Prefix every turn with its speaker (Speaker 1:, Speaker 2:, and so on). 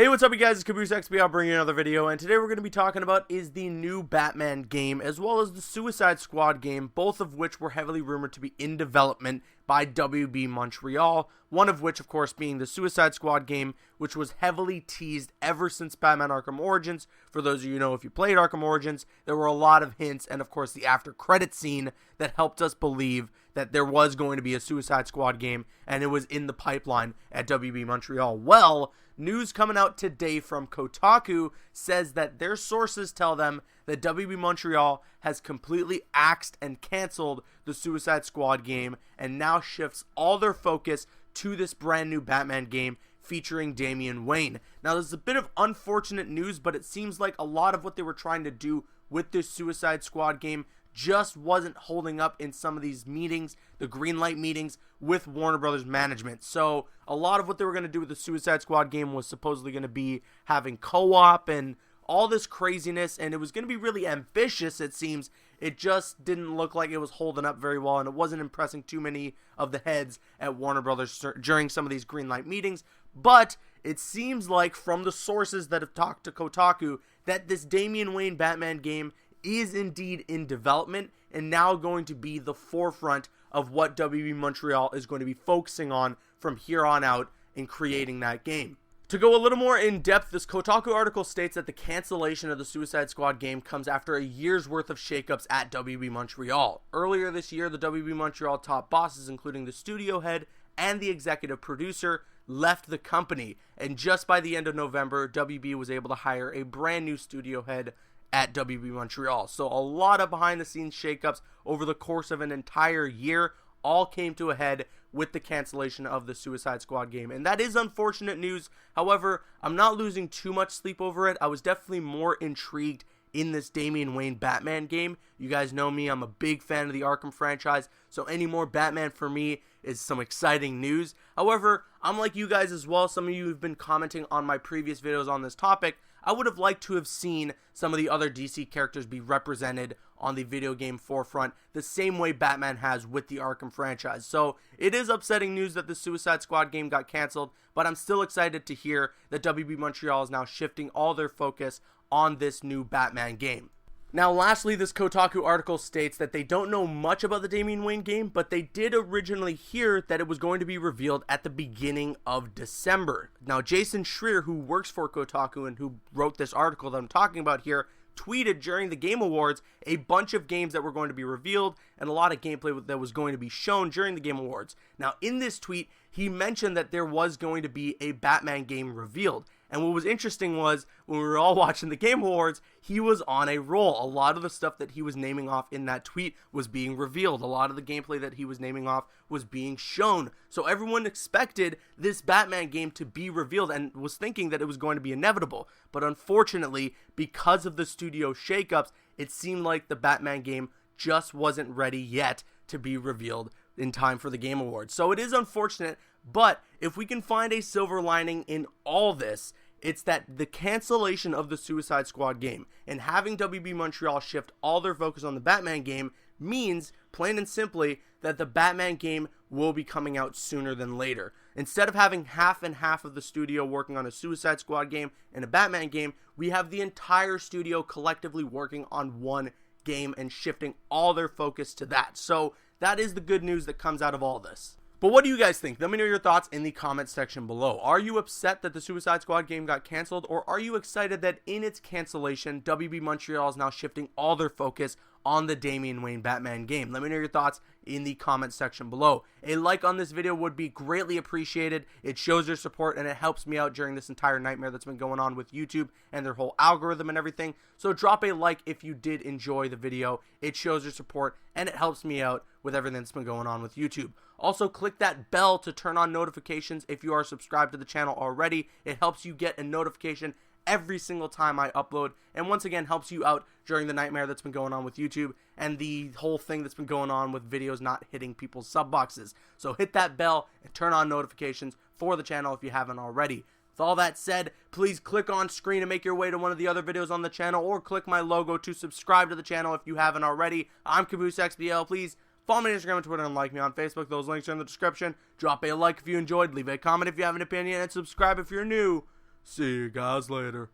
Speaker 1: Hey, what's up you guys, it's Caboose XP, bringing you another video, and today we're going to be talking about is the new Batman game, as well as the Suicide Squad game, both of which were heavily rumored to be in development by WB Montreal, one of which, of course, being the Suicide Squad game, which was heavily teased ever since Batman Arkham Origins. For those of you who know, if you played Arkham Origins, there were a lot of hints, and of course the after credit scene that helped us believe that there was going to be a Suicide Squad game, and it was in the pipeline at WB Montreal. Well, news coming out today from Kotaku says that their sources tell them that WB Montreal has completely axed and canceled the Suicide Squad game and now shifts all their focus to this brand new Batman game featuring Damian Wayne. Now, this is a bit of unfortunate news, but it seems like a lot of what they were trying to do with this Suicide Squad game just wasn't holding up in some of these meetings, the green light meetings with Warner Brothers management. So a lot of what they were going to do with the Suicide Squad game was supposedly going to be having co-op and all this craziness, and it was going to be really ambitious, it seems. It just didn't look like it was holding up very well, and it wasn't impressing too many of the heads at Warner Brothers during some of these green light meetings. But it seems like from the sources that have talked to Kotaku that this Damian Wayne Batman game is indeed in development and now going to be the forefront of what WB Montreal is going to be focusing on from here on out in creating that game. To go a little more in depth, this Kotaku article states that the cancellation of the Suicide Squad game comes after a year's worth of shakeups at WB Montreal. Earlier this year, the WB Montreal top bosses, including the studio head and the executive producer, left the company, and just by the end of November, WB was able to hire a brand new studio head at WB Montreal. So a lot of behind the scenes shakeups over the course of an entire year all came to a head with the cancellation of the Suicide Squad game. And that is unfortunate news. However, I'm not losing too much sleep over it. I was definitely more intrigued in this Damian Wayne Batman game. You guys know me, I'm a big fan of the Arkham franchise, so any more Batman for me is some exciting news. However, I'm like you guys as well. Some of you have been commenting on my previous videos on this topic. I would have liked to have seen some of the other DC characters be represented on the video game forefront the same way Batman has with the Arkham franchise. So it is upsetting news that the Suicide Squad game got canceled, but I'm still excited to hear that WB Montreal is now shifting all their focus on this new Batman game. Now, lastly, this Kotaku article states that they don't know much about the Damian Wayne game, but they did originally hear that it was going to be revealed at the beginning of December. Now, Jason Schreier, who works for Kotaku and who wrote this article that I'm talking about here, tweeted during the Game Awards a bunch of games that were going to be revealed and a lot of gameplay that was going to be shown during the Game Awards. Now, in this tweet, he mentioned that there was going to be a Batman game revealed. And what was interesting was, when we were all watching the Game Awards, he was on a roll. A lot of the stuff that he was naming off in that tweet was being revealed. A lot of the gameplay that he was naming off was being shown. So everyone expected this Batman game to be revealed and was thinking that it was going to be inevitable. But unfortunately, because of the studio shakeups, it seemed like the Batman game just wasn't ready yet to be revealed in time for the Game Awards. So it is unfortunate, but if we can find a silver lining in all this, it's that the cancellation of the Suicide Squad game and having WB Montreal shift all their focus on the Batman game means, plain and simply, that the Batman game will be coming out sooner than later. Instead of having half and half of the studio working on a Suicide Squad game and a Batman game, we have the entire studio collectively working on one game and shifting all their focus to that. So that is the good news that comes out of all this. But what do you guys think? Let me know your thoughts in the comments section below. Are you upset that the Suicide Squad game got canceled, or are you excited that in its cancellation, WB Montreal is now shifting all their focus on the Damian Wayne Batman game? Let me know your thoughts in the comments section below. A like on this video would be greatly appreciated. It shows your support and it helps me out during this entire nightmare that's been going on with YouTube and their whole algorithm and everything. So drop a like if you did enjoy the video. It shows your support and it helps me out with everything that's been going on with YouTube. Also, click that bell to turn on notifications if you are subscribed to the channel already. It helps you get a notification every single time I upload, and once again helps you out during the nightmare that's been going on with YouTube and the whole thing that's been going on with videos not hitting people's sub boxes. So hit that bell and turn on notifications for the channel if you haven't already. With all that said, please click on screen to make your way to one of the other videos on the channel, or click my logo to subscribe to the channel if you haven't already. I'm Caboose XBL. Please follow me on Instagram and Twitter, and like me on Facebook. Those links are in the description. Drop a like if you enjoyed, leave a comment if you have an opinion, and subscribe if you're new. See you guys later.